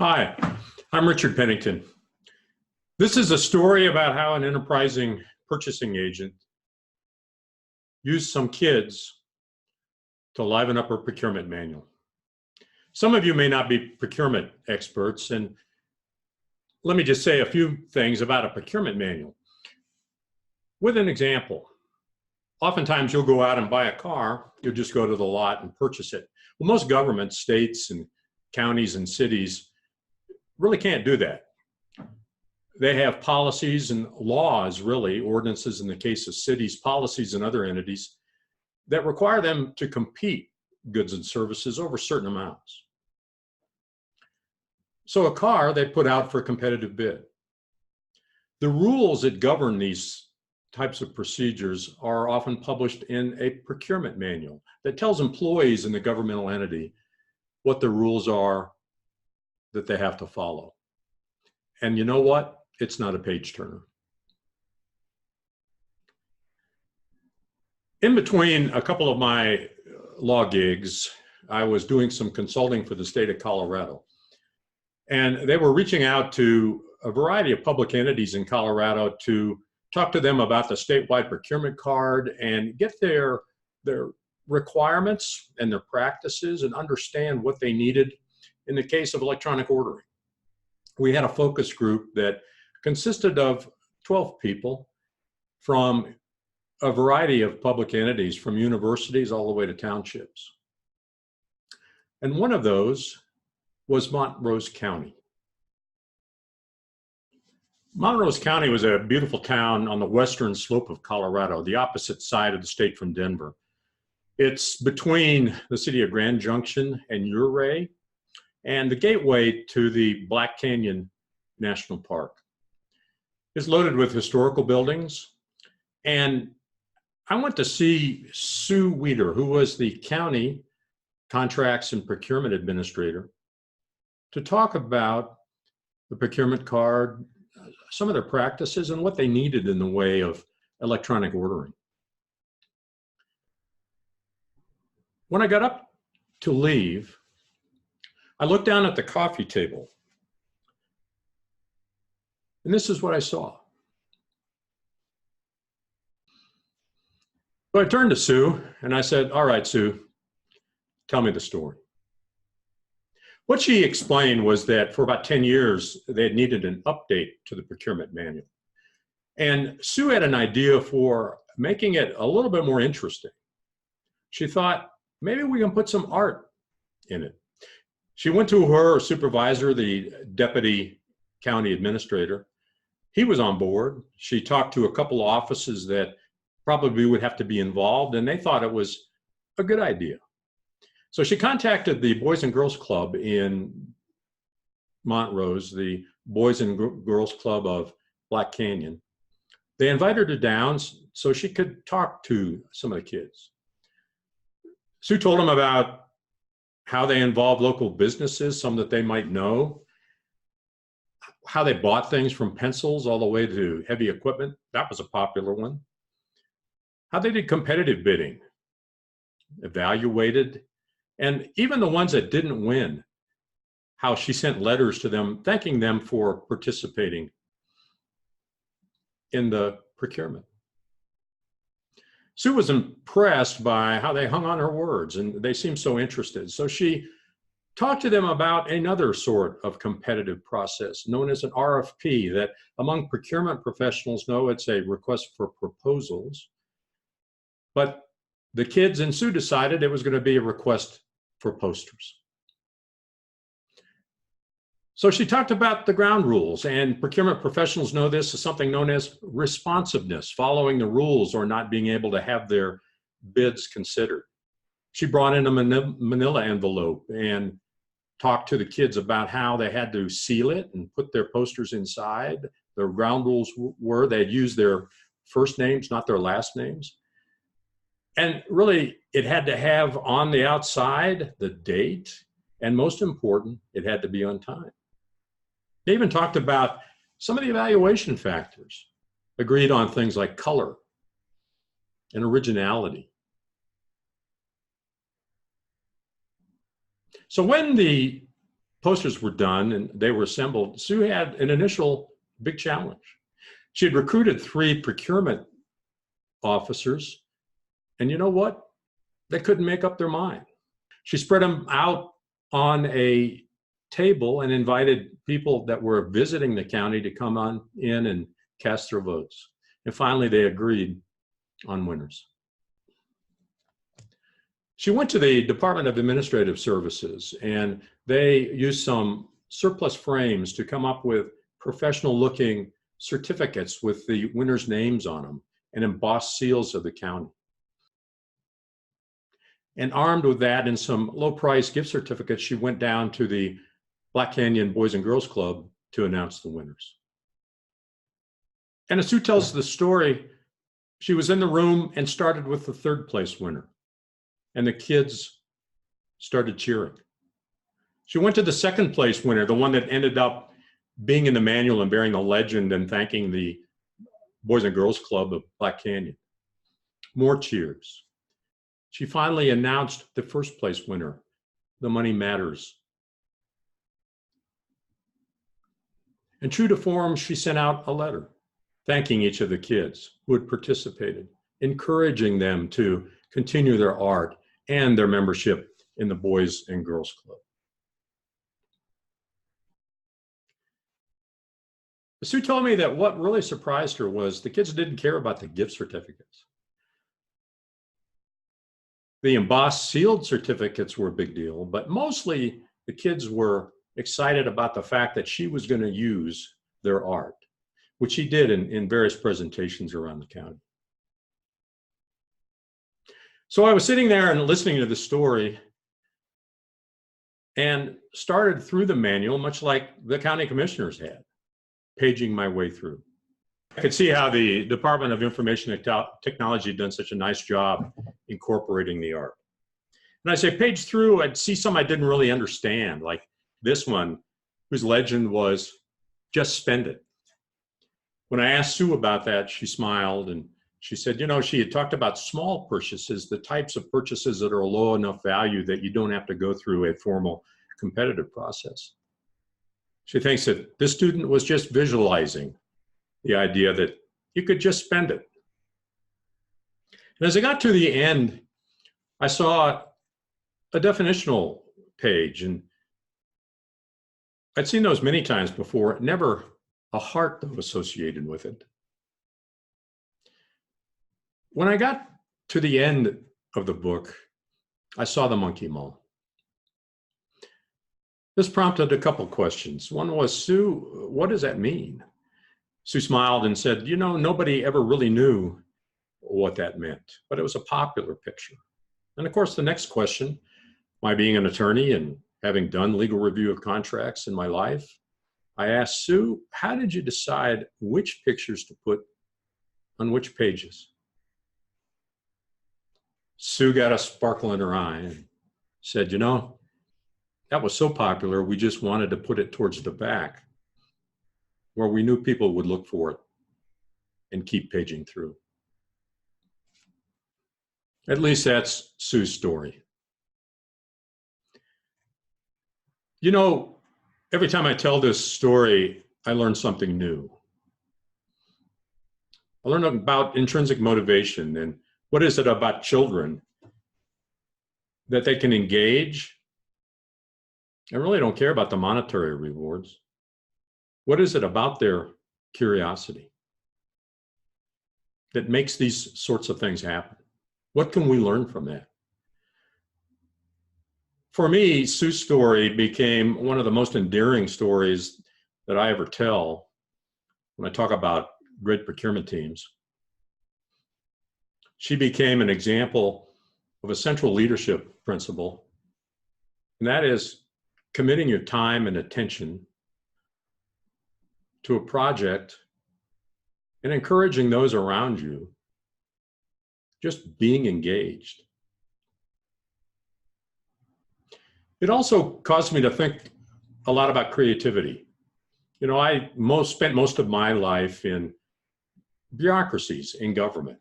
Hi, I'm Richard Pennington. This is a story about how an enterprising purchasing agent used some kids to liven up her procurement manual. Some of you may not be procurement experts, and let me just say a few things about a procurement manual. With an example, oftentimes you'll go out and buy a car, you'll just go to the lot and purchase it. Well, most governments, states and counties and cities really can't do that. They have policies and laws, really, ordinances in the case of cities, policies and other entities that require them to compete goods and services over certain amounts. So a car they put out for a competitive bid. The rules that govern these types of procedures are often published in a procurement manual that tells employees in the governmental entity what the rules are that they have to follow. And you know what? It's not a page turner. In between a couple of my law gigs, I was doing some consulting for the state of Colorado. And they were reaching out to a variety of public entities in Colorado to talk to them about the statewide procurement card and get their requirements and their practices and understand what they needed in the case of electronic ordering. We had a focus group that consisted of 12 people from a variety of public entities, from universities all the way to townships. And one of those was Montrose County. Montrose County was a beautiful town on the western slope of Colorado, the opposite side of the state from Denver. It's between the city of Grand Junction and Ouray, and the gateway to the Black Canyon National Park. It's loaded with historical buildings. And I went to see Sue Weeder, who was the county contracts and procurement administrator, to talk about the procurement card, some of their practices, and what they needed in the way of electronic ordering. When I got up to leave, I looked down at the coffee table, and this is what I saw. So I turned to Sue and I said, "All right, Sue, tell me the story." What she explained was that for about 10 years, they had needed an update to the procurement manual. And Sue had an idea for making it a little bit more interesting. She thought, maybe we can put some art in it. She went to her supervisor, the deputy county administrator. He was on board. She talked to a couple of offices that probably would have to be involved, and they thought it was a good idea. So she contacted the Boys and Girls Club in Montrose, the Boys and Girls Club of Black Canyon. They invited her down so she could talk to some of the kids. Sue told them about how they involve local businesses, some that they might know, how they bought things from pencils all the way to heavy equipment. That was a popular one. How they did competitive bidding, evaluated, and even the ones that didn't win, how she sent letters to them thanking them for participating in the procurement. Sue was impressed by how they hung on her words, and they seemed so interested. So she talked to them about another sort of competitive process known as an RFP, that among procurement professionals know it's a request for proposals. But the kids and Sue decided it was going to be a request for posters. So she talked about the ground rules, and procurement professionals know this as something known as responsiveness, following the rules or not being able to have their bids considered. She brought in a manila envelope and talked to the kids about how they had to seal it and put their posters inside. The ground rules were they'd use their first names, not their last names. And really, it had to have on the outside the date, and most important, it had to be on time. They even talked about some of the evaluation factors, agreed on things like color and originality. So when the posters were done and they were assembled, Sue had an initial big challenge. She had recruited 3 procurement officers, and you know what? They couldn't make up their mind. She spread them out on a table and invited people that were visiting the county to come on in and cast their votes. And finally, they agreed on winners. She went to the Department of Administrative Services, and they used some surplus frames to come up with professional-looking certificates with the winners' names on them and embossed seals of the county. And armed with that and some low-price gift certificates, she went down to the Black Canyon Boys and Girls Club to announce the winners. And as Sue tells the story, she was in the room and started with the 3rd place winner. And the kids started cheering. She went to the 2nd place winner, the one that ended up being in the manual and bearing the legend and thanking the Boys and Girls Club of Black Canyon. More cheers. She finally announced the 1st place winner, the Money Matters. And true to form, she sent out a letter thanking each of the kids who had participated, encouraging them to continue their art and their membership in the Boys and Girls Club. Sue told me that what really surprised her was the kids didn't care about the gift certificates. The embossed sealed certificates were a big deal, but mostly the kids were excited about the fact that she was going to use their art, which she did in various presentations around the county. So I was sitting there and listening to the story and started through the manual, much like the county commissioners had, paging my way through. I could see how the Department of Information Technology had done such a nice job incorporating the art. And as I paged through, I'd see some I didn't really understand, like this one, whose legend was, "Just spend it." When I asked Sue about that, she smiled and she said, you know, she had talked about small purchases, the types of purchases that are low enough value that you don't have to go through a formal competitive process. She thinks that this student was just visualizing the idea that you could just spend it. And as I got to the end, I saw a definitional page, and I'd seen those many times before, never a heart though associated with it. When I got to the end of the book, I saw the monkey mull. This prompted a couple questions. One was, Sue, what does that mean? Sue smiled and said, you know, nobody ever really knew what that meant, but it was a popular picture. And of course, the next question, my being an attorney and having done legal review of contracts in my life, I asked Sue, how did you decide which pictures to put on which pages? Sue got a sparkle in her eye and said, you know, that was so popular, we just wanted to put it towards the back where we knew people would look for it and keep paging through. At least that's Sue's story. You know, every time I tell this story, I learn something new. I learn about intrinsic motivation and what is it about children that they can engage and really don't care about the monetary rewards. What is it about their curiosity that makes these sorts of things happen? What can we learn from that? For me, Sue's story became one of the most endearing stories that I ever tell when I talk about great procurement teams. She became an example of a central leadership principle, and that is committing your time and attention to a project and encouraging those around you, just being engaged. It also caused me to think a lot about creativity. You know, I spent most of my life in bureaucracies in government.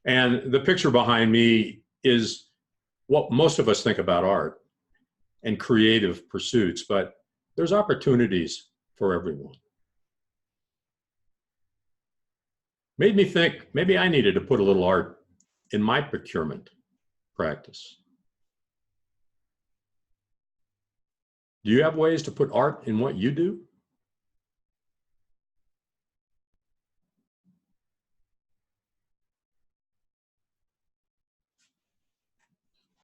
And the picture behind me is what most of us think about art. and creative pursuits, but there's opportunities for everyone. Made me think maybe I needed to put a little art in my procurement practice. Do you have ways to put art in what you do?